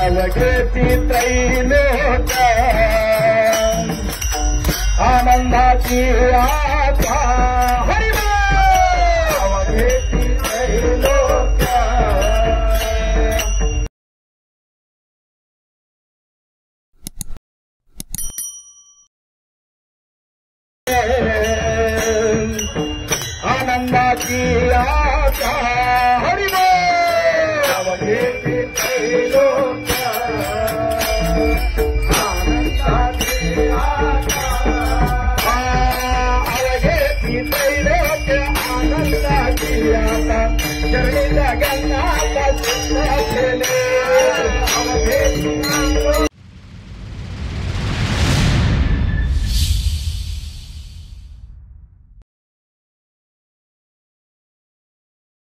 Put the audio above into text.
अवघेती त्रैलोक आनंदाची आशा अवघेती त्रैलोक आनंदाची आशा अवघेती त्रैलोक आनंदाची आशा अवघेती त्रैलोक आनंदाची आशा जगन्नाथ अवघेती